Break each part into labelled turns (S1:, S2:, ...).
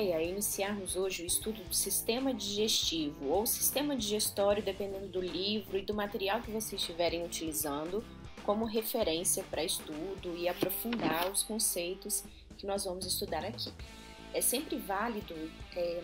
S1: ideia é iniciarmos hoje o estudo do sistema digestivo ou sistema digestório, dependendo do livro e do material que vocês estiverem utilizando como referência para estudo e aprofundar os conceitos que nós vamos estudar aqui. É sempre válido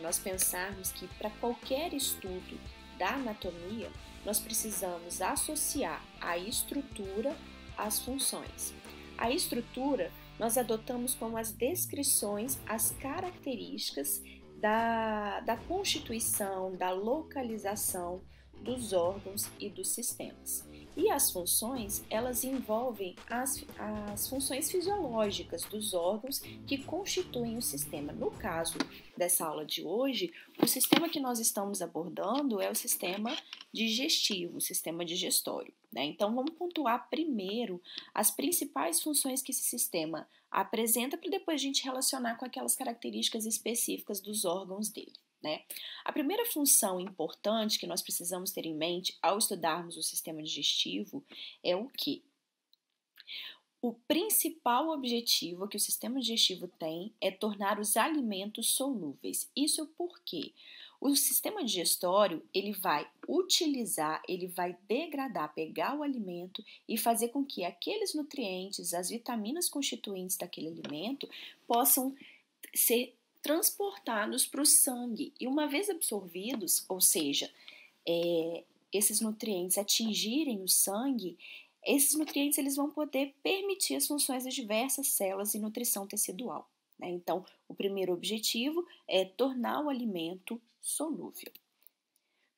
S1: nós pensarmos que para qualquer estudo da anatomia, nós precisamos associar a estrutura às funções. A estrutura nós adotamos como as descrições, as características da constituição, da localização dos órgãos e dos sistemas. E as funções, elas envolvem as funções fisiológicas dos órgãos que constituem o sistema. No caso dessa aula de hoje, o sistema que nós estamos abordando é o sistema digestivo, o sistema digestório, né? Então, vamos pontuar primeiro as principais funções que esse sistema apresenta para depois a gente relacionar com aquelas características específicas dos órgãos dele, né? A primeira função importante que nós precisamos ter em mente ao estudarmos o sistema digestivo é o quê? O principal objetivo que o sistema digestivo tem é tornar os alimentos solúveis. Isso porque o sistema digestório, ele vai utilizar, ele vai degradar, pegar o alimento e fazer com que aqueles nutrientes, as vitaminas constituintes daquele alimento possam ser transportados para o sangue. E uma vez absorvidos, ou seja, esses nutrientes atingirem o sangue, esses nutrientes eles vão poder permitir as funções das diversas células e nutrição tecidual, né? Então, o primeiro objetivo é tornar o alimento solúvel.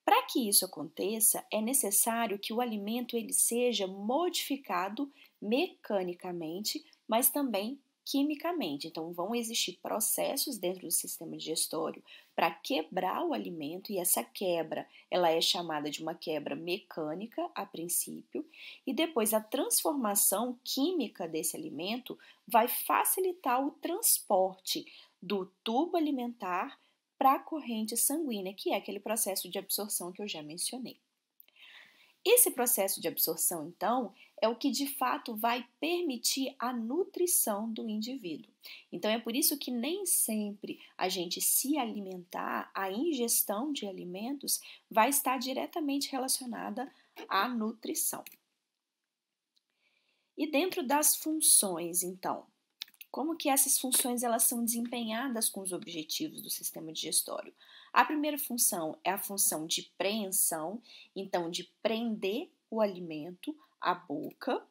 S1: Para que isso aconteça, é necessário que o alimento ele seja modificado mecanicamente, mas também quimicamente. Então, vão existir processos dentro do sistema digestório para quebrar o alimento e essa quebra, ela é chamada de uma quebra mecânica a princípio e depois a transformação química desse alimento vai facilitar o transporte do tubo alimentar para a corrente sanguínea, que é aquele processo de absorção que eu já mencionei. Esse processo de absorção, então, é o que de fato vai permitir a nutrição do indivíduo. Então, é por isso que nem sempre a gente se alimentar, a ingestão de alimentos, vai estar diretamente relacionada à nutrição. E dentro das funções, então, como que essas funções elas são desempenhadas com os objetivos do sistema digestório? A primeira função é a função de preensão, então de prender o alimento à boca.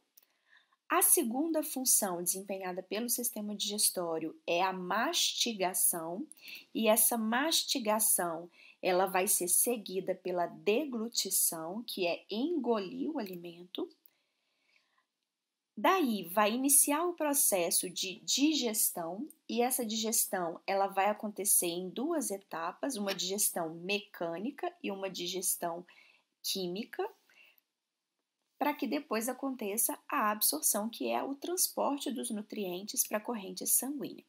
S1: A segunda função desempenhada pelo sistema digestório é a mastigação, e essa mastigação ela vai ser seguida pela deglutição, que é engolir o alimento. Daí vai iniciar o processo de digestão e essa digestão ela vai acontecer em duas etapas, uma digestão mecânica e uma digestão química, para que depois aconteça a absorção, que é o transporte dos nutrientes para a corrente sanguínea.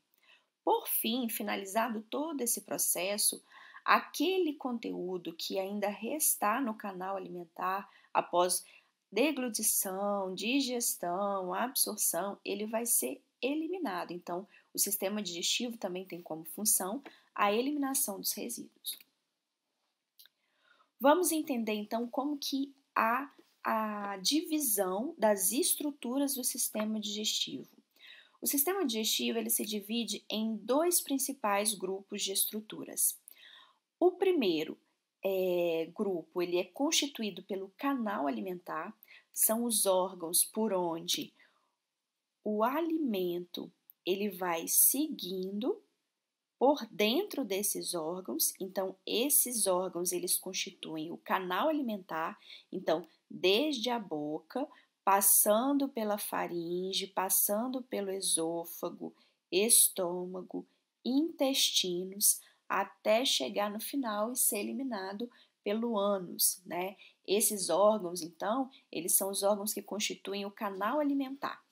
S1: Por fim, finalizado todo esse processo, aquele conteúdo que ainda restar no canal alimentar após deglutição, digestão, absorção, ele vai ser eliminado. Então, o sistema digestivo também tem como função a eliminação dos resíduos. Vamos entender, então, como que a divisão das estruturas do sistema digestivo. O sistema digestivo ele se divide em dois principais grupos de estruturas. O primeiro grupo ele é constituído pelo canal alimentar, são os órgãos por onde o alimento ele vai seguindo por dentro desses órgãos. Então, esses órgãos eles constituem o canal alimentar, então, desde a boca, passando pela faringe, passando pelo esôfago, estômago, intestinos, até chegar no final e ser eliminado pelo ânus, né? Esses órgãos, então, eles são os órgãos que constituem o canal alimentar.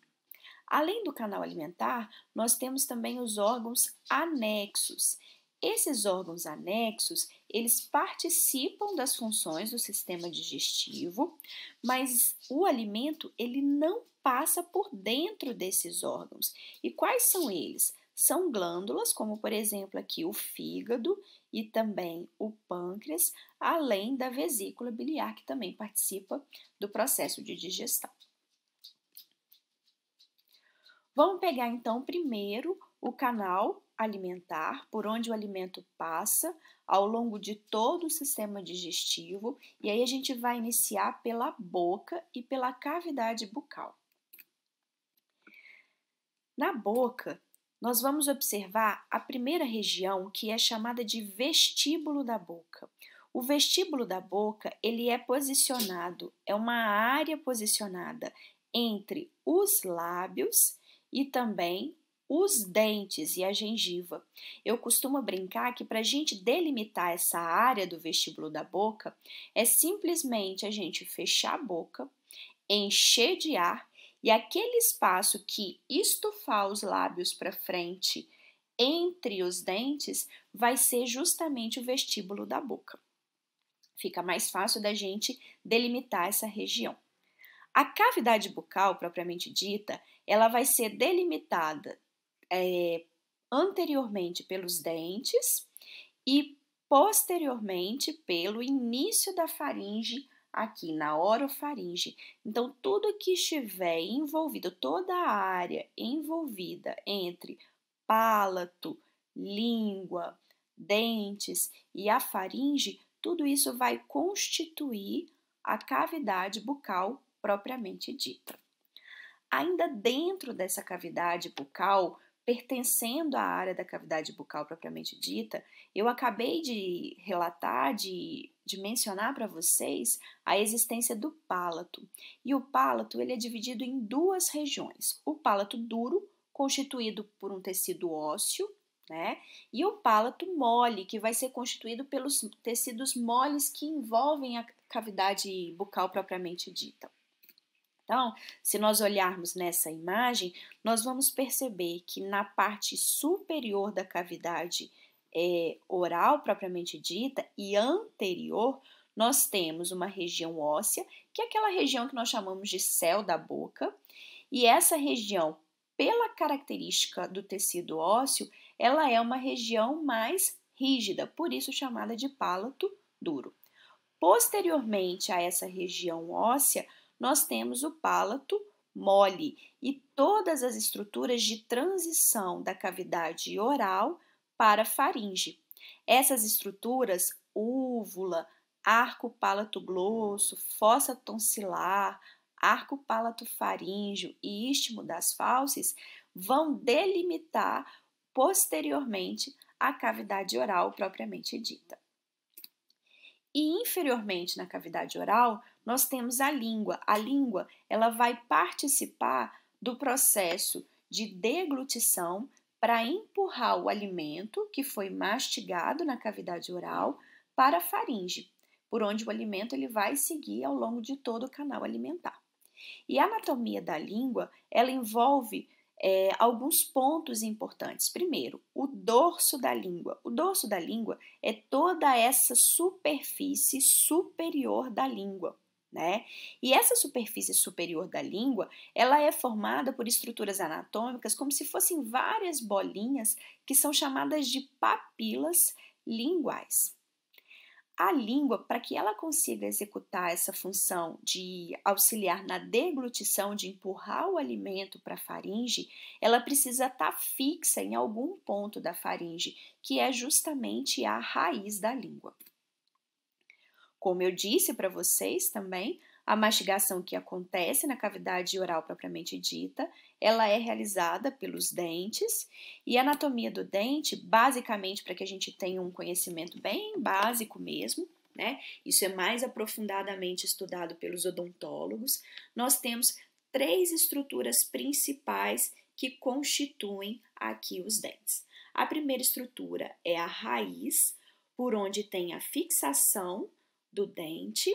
S1: Além do canal alimentar, nós temos também os órgãos anexos. Esses órgãos anexos, eles participam das funções do sistema digestivo, mas o alimento, ele não passa por dentro desses órgãos. E quais são eles? são glândulas, como por exemplo aqui o fígado e também o pâncreas, além da vesícula biliar, que também participa do processo de digestão. Vamos pegar então primeiro o canal alimentar, por onde o alimento passa ao longo de todo o sistema digestivo, e aí a gente vai iniciar pela boca e pela cavidade bucal. Na boca, nós vamos observar a primeira região, que é chamada de vestíbulo da boca. O vestíbulo da boca, ele é posicionado, é uma área posicionada entre os lábios e também os dentes e a gengiva. Eu costumo brincar que para a gente delimitar essa área do vestíbulo da boca, é simplesmente a gente fechar a boca, encher de ar e aquele espaço que estufar os lábios para frente entre os dentes vai ser justamente o vestíbulo da boca. Fica mais fácil da gente delimitar essa região. A cavidade bucal, propriamente dita, ela vai ser delimitada anteriormente pelos dentes e posteriormente pelo início da faringe aqui na orofaringe. Então, tudo que estiver envolvido, toda a área envolvida entre palato, língua, dentes e a faringe, tudo isso vai constituir a cavidade bucal propriamente dita. Ainda dentro dessa cavidade bucal, pertencendo à área da cavidade bucal propriamente dita, eu acabei de relatar, de mencionar para vocês a existência do palato. E o palato ele é dividido em duas regiões. O palato duro, constituído por um tecido ósseo, né? E o palato mole, que vai ser constituído pelos tecidos moles que envolvem a cavidade bucal propriamente dita. Então, se nós olharmos nessa imagem, nós vamos perceber que na parte superior da cavidade oral propriamente dita e anterior, nós temos uma região óssea, que é aquela região que nós chamamos de céu da boca, e essa região, pela característica do tecido ósseo, ela é uma região mais rígida, por isso chamada de palato duro. Posteriormente a essa região óssea, nós temos o palato mole e todas as estruturas de transição da cavidade oral para a faringe. Essas estruturas, úvula, arco palato-glosso, fossa tonsilar, arco palato-faríngeo e istmo das fauces, vão delimitar posteriormente a cavidade oral propriamente dita. E inferiormente na cavidade oral, nós temos a língua. A língua, ela vai participar do processo de deglutição para empurrar o alimento que foi mastigado na cavidade oral para a faringe, por onde o alimento ele vai seguir ao longo de todo o canal alimentar. E a anatomia da língua, ela envolve alguns pontos importantes. Primeiro, o dorso da língua. O dorso da língua é toda essa superfície superior da língua, né? E essa superfície superior da língua, ela é formada por estruturas anatômicas como se fossem várias bolinhas que são chamadas de papilas linguais. A língua, para que ela consiga executar essa função de auxiliar na deglutição, de empurrar o alimento para a faringe, ela precisa estar fixa em algum ponto da faringe, que é justamente a raiz da língua. Como eu disse para vocês também, a mastigação que acontece na cavidade oral propriamente dita, ela é realizada pelos dentes e a anatomia do dente, basicamente para que a gente tenha um conhecimento bem básico mesmo, né? Isso é mais aprofundadamente estudado pelos odontólogos. Nós temos 3 estruturas principais que constituem aqui os dentes. A primeira estrutura é a raiz, por onde tem a fixação do dente.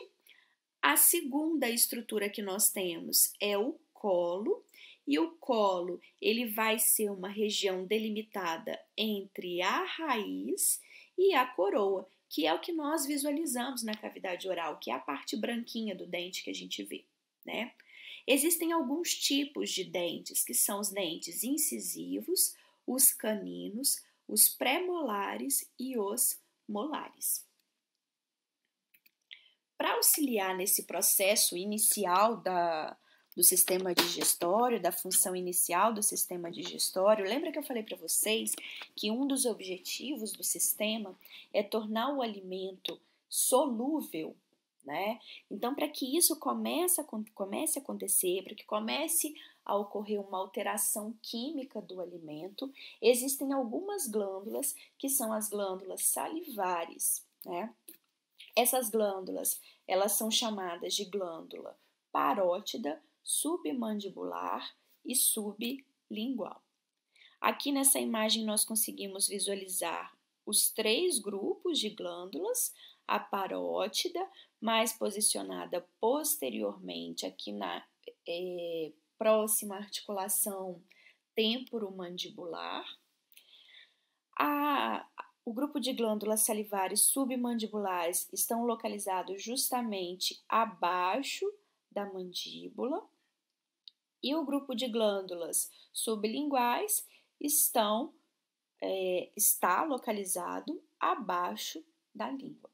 S1: A segunda estrutura que nós temos é o colo, e o colo ele vai ser uma região delimitada entre a raiz e a coroa, que é o que nós visualizamos na cavidade oral, que é a parte branquinha do dente que a gente vê, né? Existem alguns tipos de dentes, que são os dentes incisivos, os caninos, os pré-molares e os molares. Para auxiliar nesse processo inicial do sistema digestório, da função inicial do sistema digestório, lembra que eu falei para vocês que um dos objetivos do sistema é tornar o alimento solúvel, né? Então, para que isso comece a acontecer, para que comece a ocorrer uma alteração química do alimento, existem algumas glândulas que são as glândulas salivares, né? Essas glândulas, elas são chamadas de glândula parótida, submandibular e sublingual. Aqui nessa imagem nós conseguimos visualizar os 3 grupos de glândulas, a parótida, mais posicionada posteriormente aqui na próxima articulação temporomandibular. O grupo de glândulas salivares submandibulares estão localizados justamente abaixo da mandíbula e o grupo de glândulas sublinguais está localizado abaixo da língua.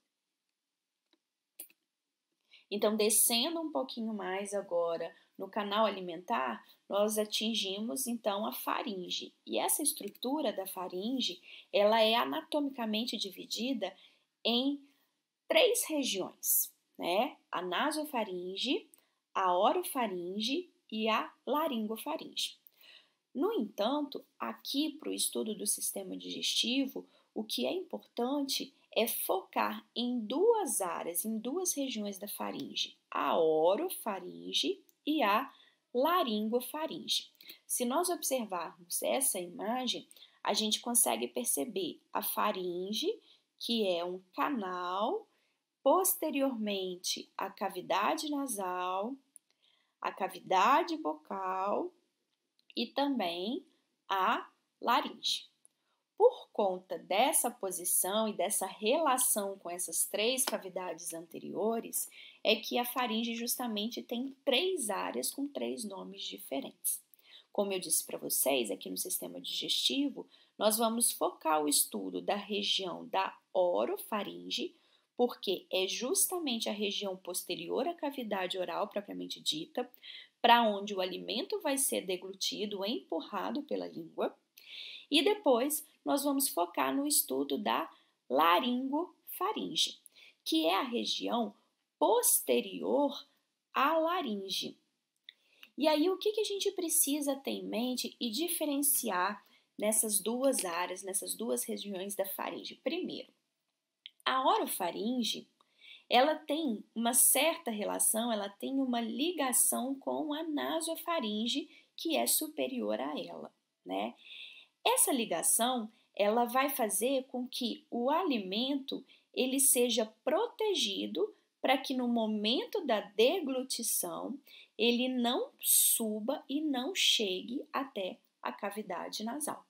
S1: Então, descendo um pouquinho mais agora no canal alimentar, nós atingimos então a faringe. E essa estrutura da faringe, ela é anatomicamente dividida em 3 regiões, né? A nasofaringe, a orofaringe e a laringofaringe. No entanto, aqui para o estudo do sistema digestivo, o que é importante é focar em 2 áreas, em 2 regiões da faringe, a orofaringe e a laringofaringe. Se nós observarmos essa imagem, a gente consegue perceber a faringe, que é um canal, posteriormente a cavidade nasal, a cavidade bucal e também a laringe. Por conta dessa posição e dessa relação com essas 3 cavidades anteriores, é que a faringe justamente tem 3 áreas com 3 nomes diferentes. Como eu disse para vocês, aqui no sistema digestivo, nós vamos focar o estudo da região da orofaringe, porque é justamente a região posterior à cavidade oral propriamente dita, para onde o alimento vai ser deglutido, empurrado pela língua. E depois nós vamos focar no estudo da laringofaringe, que é a região posterior à laringe. E aí, o que a gente precisa ter em mente e diferenciar nessas 2 áreas, nessas 2 regiões da faringe? Primeiro, a orofaringe, ela tem uma certa relação, ela tem uma ligação com a nasofaringe, que é superior a ela, né? Essa ligação, ela vai fazer com que o alimento ele seja protegido para que no momento da deglutição ele não suba e não chegue até a cavidade nasal.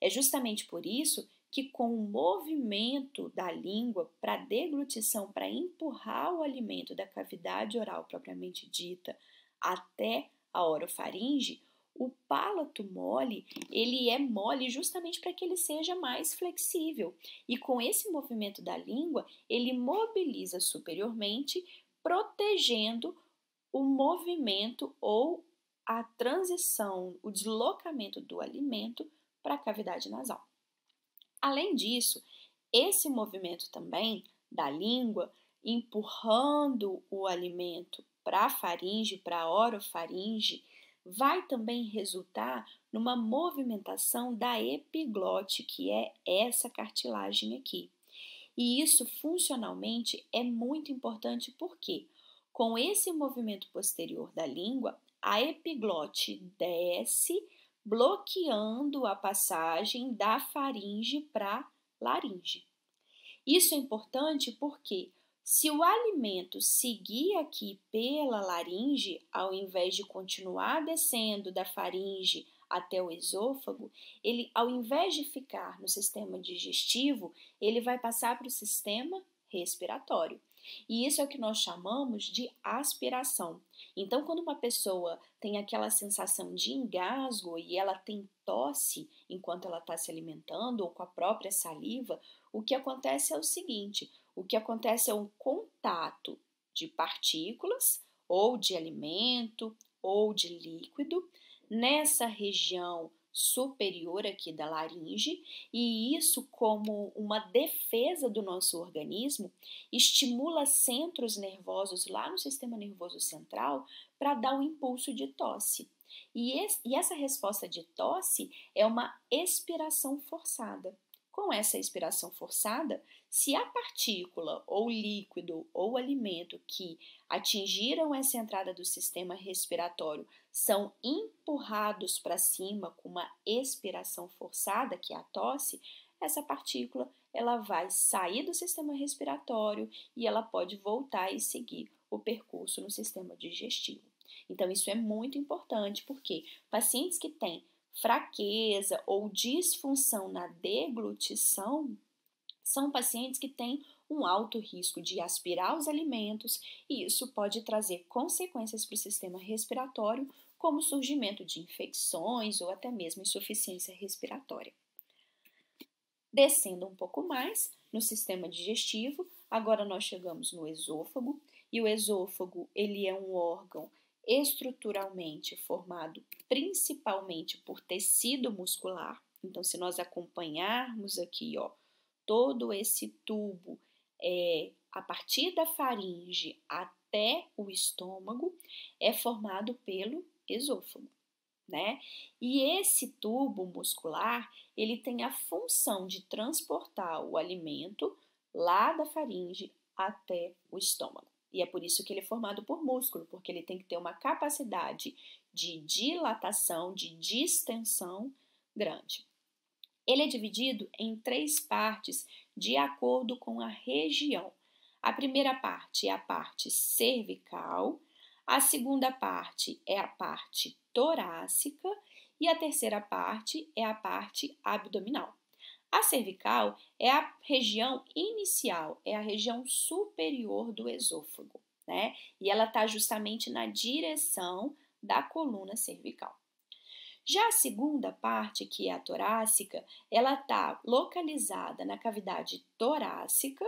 S1: É justamente por isso que com o movimento da língua para deglutição, para empurrar o alimento da cavidade oral propriamente dita até a orofaringe, o palato mole, ele é mole justamente para que ele seja mais flexível. E com esse movimento da língua, ele mobiliza superiormente, protegendo o movimento ou a transição, o deslocamento do alimento para a cavidade nasal. Além disso, esse movimento também da língua, empurrando o alimento para a faringe, para a orofaringe, vai também resultar numa movimentação da epiglote, que é essa cartilagem aqui. E isso funcionalmente é muito importante porque com esse movimento posterior da língua, a epiglote desce, bloqueando a passagem da faringe para a laringe. Isso é importante porque se o alimento seguir aqui pela laringe, ao invés de continuar descendo da faringe até o esôfago, ele, ao invés de ficar no sistema digestivo, ele vai passar para o sistema respiratório. E isso é o que nós chamamos de aspiração. Então, quando uma pessoa tem aquela sensação de engasgo e ela tem tosse enquanto ela está se alimentando ou com a própria saliva, o que acontece é o seguinte: o que acontece é um contato de partículas ou de alimento ou de líquido nessa região superior aqui da laringe, e isso, como uma defesa do nosso organismo, estimula centros nervosos lá no sistema nervoso central para dar um impulso de tosse. E essa resposta de tosse é uma expiração forçada. Com essa expiração forçada, se a partícula ou líquido ou alimento que atingiram essa entrada do sistema respiratório são empurrados para cima com uma expiração forçada, que é a tosse, essa partícula ela vai sair do sistema respiratório e ela pode voltar e seguir o percurso no sistema digestivo. Então, isso é muito importante, porque pacientes que têm fraqueza ou disfunção na deglutição são pacientes que têm um alto risco de aspirar os alimentos, e isso pode trazer consequências para o sistema respiratório, como surgimento de infecções ou até mesmo insuficiência respiratória. Descendo um pouco mais no sistema digestivo, agora nós chegamos no esôfago, e o esôfago ele é um órgão estruturalmente formado principalmente por tecido muscular. Então, se nós acompanharmos aqui, todo esse tubo a partir da faringe até o estômago é formado pelo esôfago, né? E esse tubo muscular, ele tem a função de transportar o alimento lá da faringe até o estômago. E é por isso que ele é formado por músculo, porque ele tem que ter uma capacidade de dilatação, de distensão grande. Ele é dividido em 3 partes de acordo com a região. A primeira parte é a parte cervical, a segunda parte é a parte torácica e a terceira parte é a parte abdominal. A cervical é a região inicial, é a região superior do esôfago, né? E ela está justamente na direção da coluna cervical. Já a segunda parte, que é a torácica, ela está localizada na cavidade torácica,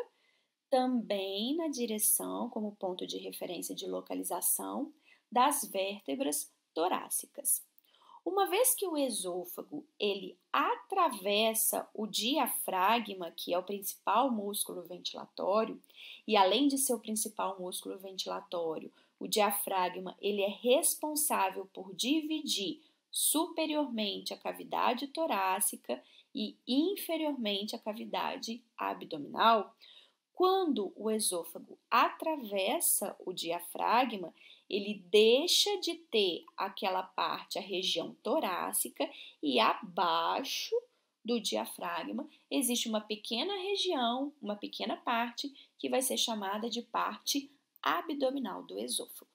S1: também na direção, como ponto de referência de localização, das vértebras torácicas. Uma vez que o esôfago ele atravessa o diafragma, que é o principal músculo ventilatório, e além de ser o principal músculo ventilatório, o diafragma ele é responsável por dividir superiormente a cavidade torácica e inferiormente a cavidade abdominal. Quando o esôfago atravessa o diafragma, ele deixa de ter aquela parte, a região torácica, e abaixo do diafragma existe uma pequena região, uma pequena parte, que vai ser chamada de parte abdominal do esôfago.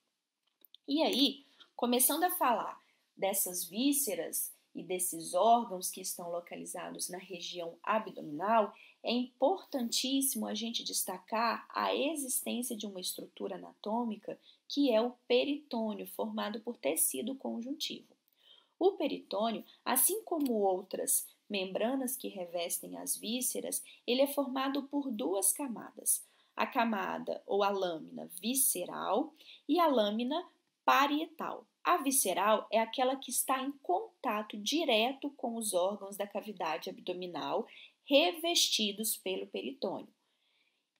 S1: E aí, começando a falar dessas vísceras e desses órgãos que estão localizados na região abdominal, é importantíssimo a gente destacar a existência de uma estrutura anatômica que é o peritônio, formado por tecido conjuntivo. O peritônio, assim como outras membranas que revestem as vísceras, ele é formado por 2 camadas, a camada ou a lâmina visceral e a lâmina parietal. A visceral é aquela que está em contato direto com os órgãos da cavidade abdominal revestidos pelo peritônio.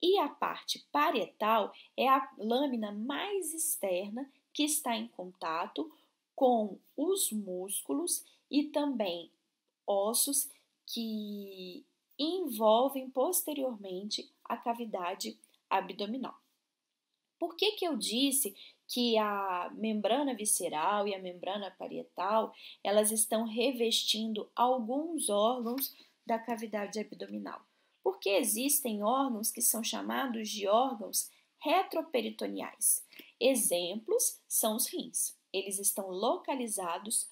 S1: E a parte parietal é a lâmina mais externa que está em contato com os músculos e também ossos que envolvem posteriormente a cavidade abdominal. Por que eu disse que a membrana visceral e a membrana parietal, elas estão revestindo alguns órgãos da cavidade abdominal? Porque existem órgãos que são chamados de órgãos retroperitoneais. Exemplos são os rins. Eles estão localizados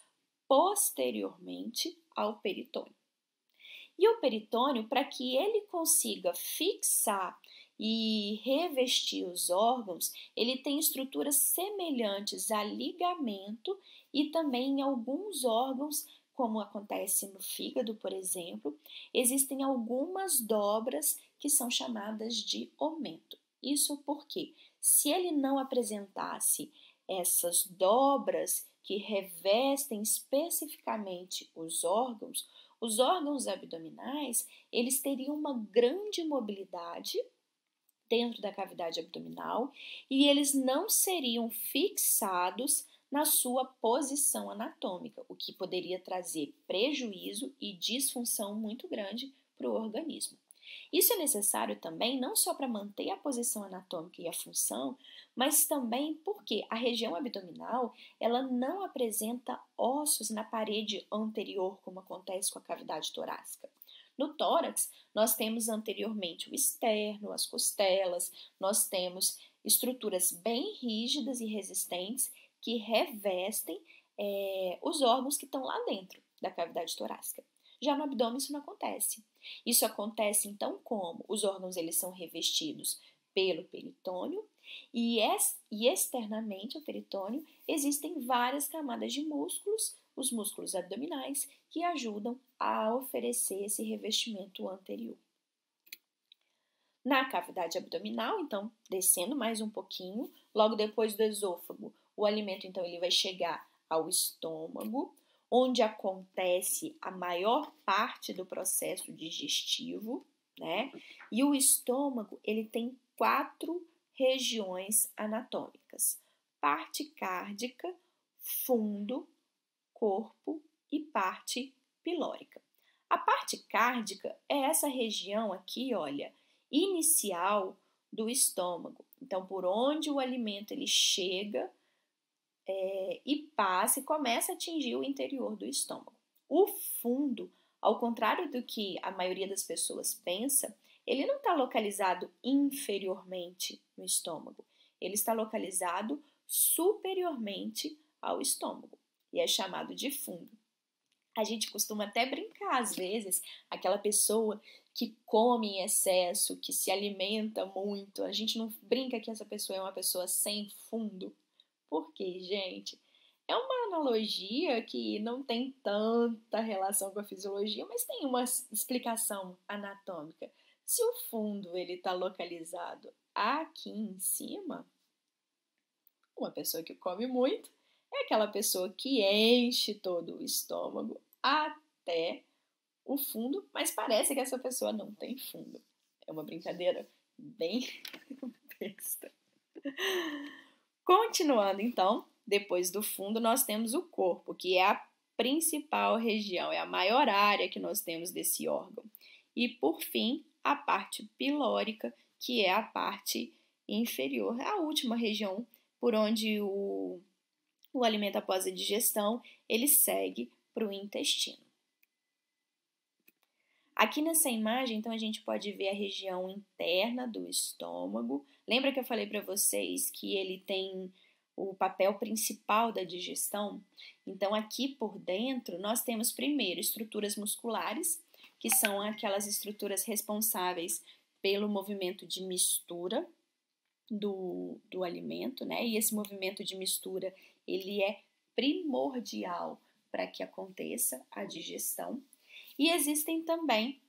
S1: posteriormente ao peritônio. E o peritônio, para que ele consiga fixar e revestir os órgãos, ele tem estruturas semelhantes a ligamento e também em alguns órgãos, como acontece no fígado, por exemplo, existem algumas dobras que são chamadas de omento. Isso porque, se ele não apresentasse essas dobras que revestem especificamente os órgãos abdominais, eles teriam uma grande mobilidade dentro da cavidade abdominal e eles não seriam fixados na sua posição anatômica, o que poderia trazer prejuízo e disfunção muito grande para o organismo. Isso é necessário também não só para manter a posição anatômica e a função, mas também porque a região abdominal ela não apresenta ossos na parede anterior, como acontece com a cavidade torácica. No tórax, nós temos anteriormente o externo, as costelas, nós temos estruturas bem rígidas e resistentes que revestem os órgãos que estão lá dentro da cavidade torácica. Já no abdômen isso não acontece. Isso acontece então como os órgãos eles são revestidos pelo peritônio e externamente ao peritônio existem várias camadas de músculos, os músculos abdominais, que ajudam a oferecer esse revestimento anterior. Na cavidade abdominal, então, descendo mais um pouquinho, logo depois do esôfago, o alimento então ele vai chegar ao estômago, onde acontece a maior parte do processo digestivo, né? E o estômago, ele tem 4 regiões anatômicas: parte cárdica, fundo, corpo e parte pilórica. A parte cárdica é essa região aqui, olha, inicial do estômago. Então, por onde o alimento ele chega e passa e começa a atingir o interior do estômago. O fundo, ao contrário do que a maioria das pessoas pensa, ele não está localizado inferiormente no estômago. Ele está localizado superiormente ao estômago e é chamado de fundo. A gente costuma até brincar, às vezes, aquela pessoa que come em excesso, que se alimenta muito, a gente não brinca que essa pessoa é uma pessoa sem fundo. Por quê, gente? É uma analogia que não tem tanta relação com a fisiologia, mas tem uma explicação anatômica. Se o fundo ele está localizado aqui em cima, uma pessoa que come muito é aquela pessoa que enche todo o estômago até o fundo, mas parece que essa pessoa não tem fundo. É uma brincadeira bem besta. Continuando, então, depois do fundo, nós temos o corpo, que é a principal região, é a maior área que nós temos desse órgão. E, por fim, a parte pilórica, que é a parte inferior, a última região por onde o alimento após a digestão, ele segue para o intestino. Aqui nessa imagem, então, a gente pode ver a região interna do estômago. Lembra que eu falei para vocês que ele tem o papel principal da digestão? Então, aqui por dentro, nós temos primeiro estruturas musculares, que são aquelas estruturas responsáveis pelo movimento de mistura do alimento, né? E esse movimento de mistura, ele é primordial para que aconteça a digestão. E existem também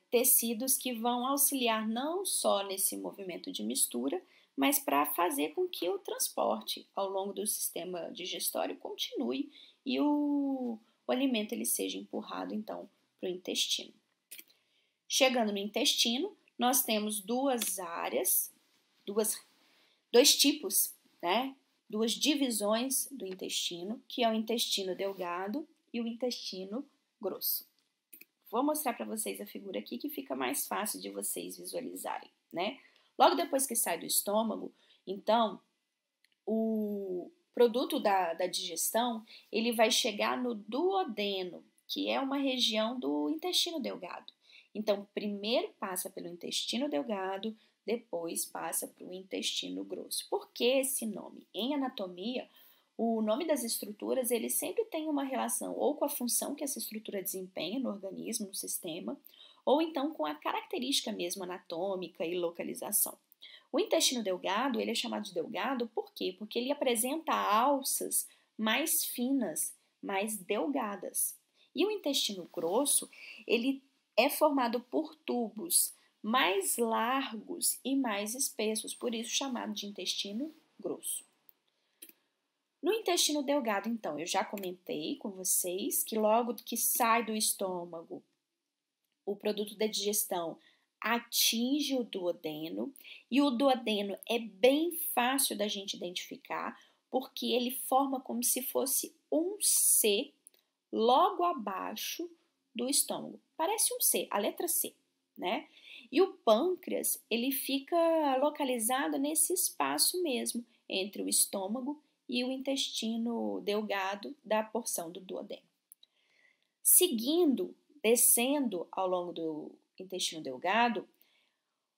S1: tecidos que vão auxiliar não só nesse movimento de mistura, mas para fazer com que o transporte ao longo do sistema digestório continue e o alimento ele seja empurrado, então, para o intestino. Chegando no intestino, nós temos duas áreas, dois tipos, né? Duas divisões do intestino, que é o intestino delgado e o intestino grosso. Vou mostrar para vocês a figura aqui que fica mais fácil de vocês visualizarem, né? Logo depois que sai do estômago, então, o produto da digestão, ele vai chegar no duodeno, que é uma região do intestino delgado. Então, primeiro passa pelo intestino delgado, depois passa para o intestino grosso. Por que esse nome? Em anatomia, o nome das estruturas, ele sempre tem uma relação ou com a função que essa estrutura desempenha no organismo, no sistema, ou então com a característica mesmo anatômica e localização. O intestino delgado, ele é chamado de delgado por quê? Porque ele apresenta alças mais finas, mais delgadas. E o intestino grosso, ele é formado por tubos mais largos e mais espessos, por isso chamado de intestino grosso. No intestino delgado, então, eu já comentei com vocês que logo que sai do estômago, o produto da digestão atinge o duodeno, e o duodeno é bem fácil da gente identificar, porque ele forma como se fosse um C logo abaixo do estômago. Parece um C, a letra C, né? E o pâncreas, ele fica localizado nesse espaço mesmo, entre o estômago e o intestino delgado da porção do duodeno. Seguindo, descendo ao longo do intestino delgado,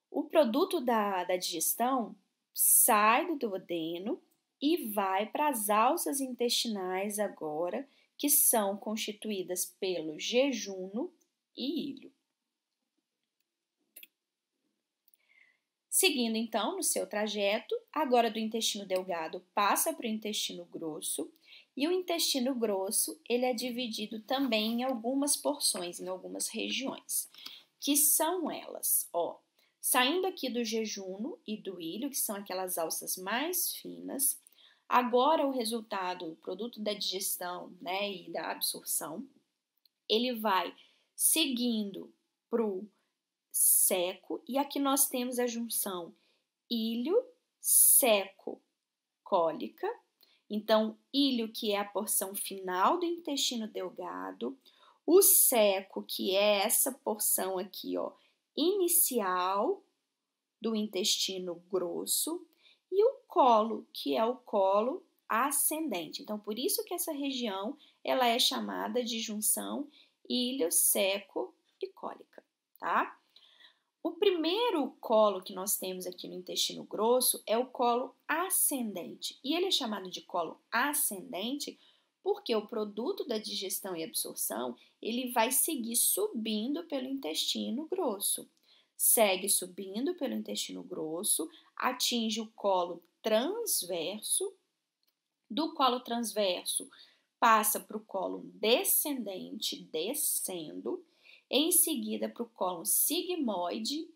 S1: o produto da digestão sai do duodeno e vai para as alças intestinais agora, que são constituídas pelo jejuno e ilho. Seguindo então no seu trajeto, agora do intestino delgado passa para o intestino grosso, e o intestino grosso ele é dividido também em algumas porções, em algumas regiões, que são elas, saindo aqui do jejuno e do ilho, que são aquelas alças mais finas, agora o resultado, o produto da digestão, né, e da absorção, ele vai seguindo para o seco, e aqui nós temos a junção ilho, seco, cólica. Então, ilho, que é a porção final do intestino delgado, o seco, que é essa porção aqui, inicial do intestino grosso, e o colo, que é o colo ascendente. Então, por isso que essa região ela é chamada de junção ilho, seco e cólica, tá? O primeiro colo que nós temos aqui no intestino grosso é o colo ascendente. E ele é chamado de colo ascendente porque o produto da digestão e absorção, ele vai seguir subindo pelo intestino grosso. Segue subindo pelo intestino grosso, atinge o colo transverso. Do colo transverso, passa para o colo descendente, descendo. Em seguida, para o colo sigmoide.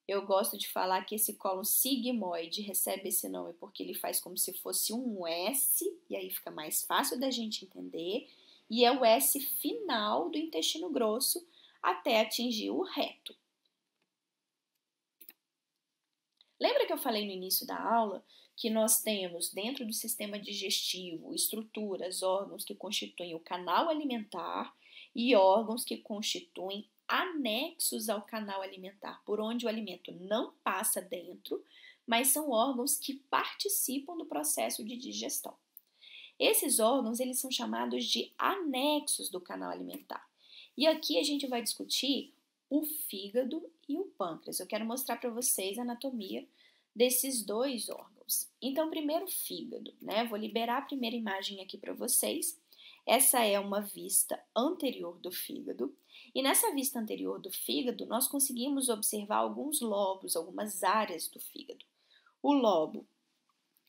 S1: Eu gosto de falar que esse colo sigmoide recebe esse nome porque ele faz como se fosse um S, e aí fica mais fácil da gente entender. E é o S final do intestino grosso até atingir o reto. Lembra que eu falei no início da aula que nós temos dentro do sistema digestivo estruturas, órgãos que constituem o canal alimentar e órgãos que constituem anexos ao canal alimentar, por onde o alimento não passa dentro, mas são órgãos que participam do processo de digestão. Esses órgãos, eles são chamados de anexos do canal alimentar. E aqui a gente vai discutir o fígado e o pâncreas. Eu quero mostrar para vocês a anatomia desses dois órgãos. Então, primeiro o fígado, né? Vou liberar a primeira imagem aqui para vocês. Essa é uma vista anterior do fígado. E nessa vista anterior do fígado, nós conseguimos observar alguns lobos, algumas áreas do fígado. O lobo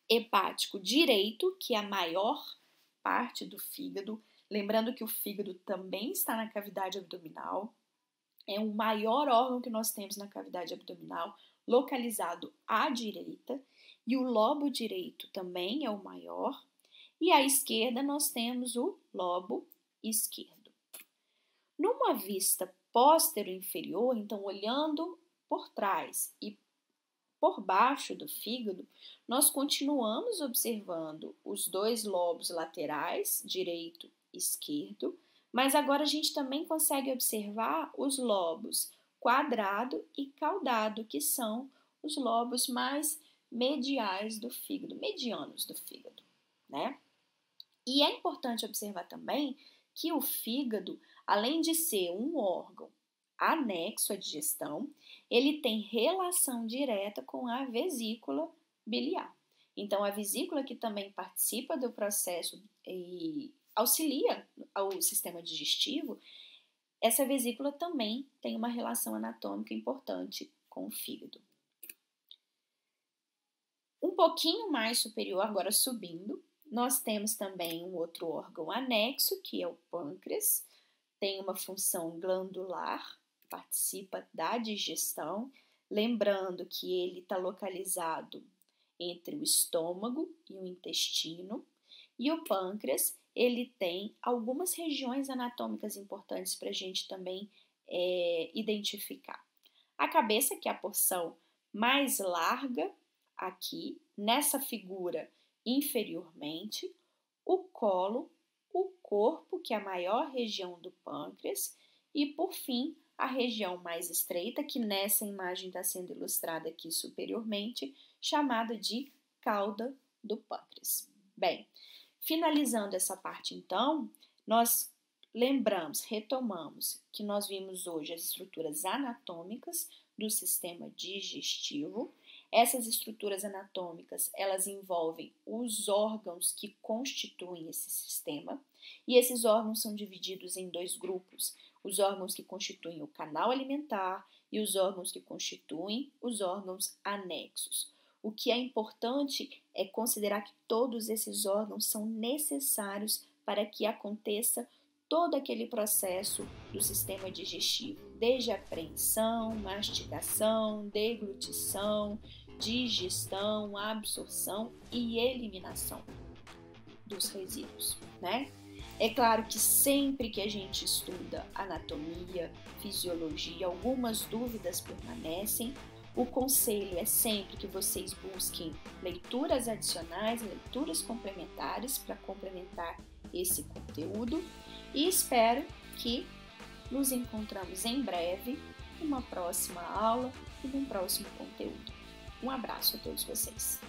S1: hepático direito, que é a maior parte do fígado. Lembrando que o fígado também está na cavidade abdominal. É o maior órgão que nós temos na cavidade abdominal, localizado à direita. E o lobo direito também é o maior. E à esquerda nós temos o lobo esquerdo. Numa vista póstero-inferior, então olhando por trás e por baixo do fígado, nós continuamos observando os dois lobos laterais, direito e esquerdo, mas agora a gente também consegue observar os lobos quadrado e caudado, que são os lobos mais mediais do fígado, medianos do fígado, né? E é importante observar também que o fígado, além de ser um órgão anexo à digestão, ele tem relação direta com a vesícula biliar. Então, a vesícula, que também participa do processo e auxilia ao sistema digestivo, essa vesícula também tem uma relação anatômica importante com o fígado. Um pouquinho mais superior, agora subindo, nós temos também um outro órgão anexo, que é o pâncreas, tem uma função glandular, participa da digestão, lembrando que ele está localizado entre o estômago e o intestino, e o pâncreas, ele tem algumas regiões anatômicas importantes para a gente também identificar. A cabeça, que é a porção mais larga aqui, nessa figura inferiormente, o colo, o corpo, que é a maior região do pâncreas, e por fim, a região mais estreita, que nessa imagem está sendo ilustrada aqui superiormente, chamada de cauda do pâncreas. Bem, finalizando essa parte então, nós retomamos que nós vimos hoje as estruturas anatômicas do sistema digestivo. Essas estruturas anatômicas, elas envolvem os órgãos que constituem esse sistema, e esses órgãos são divididos em dois grupos: os órgãos que constituem o canal alimentar e os órgãos que constituem os órgãos anexos. O que é importante é considerar que todos esses órgãos são necessários para que aconteça todo aquele processo do sistema digestivo, desde a apreensão, mastigação, deglutição, digestão, absorção e eliminação dos resíduos, né? É claro que sempre que a gente estuda anatomia, fisiologia, algumas dúvidas permanecem. O conselho é sempre que vocês busquem leituras adicionais, leituras complementares para complementar esse conteúdo, e espero que nos encontramos em breve numa próxima aula e num próximo conteúdo. Um abraço a todos vocês.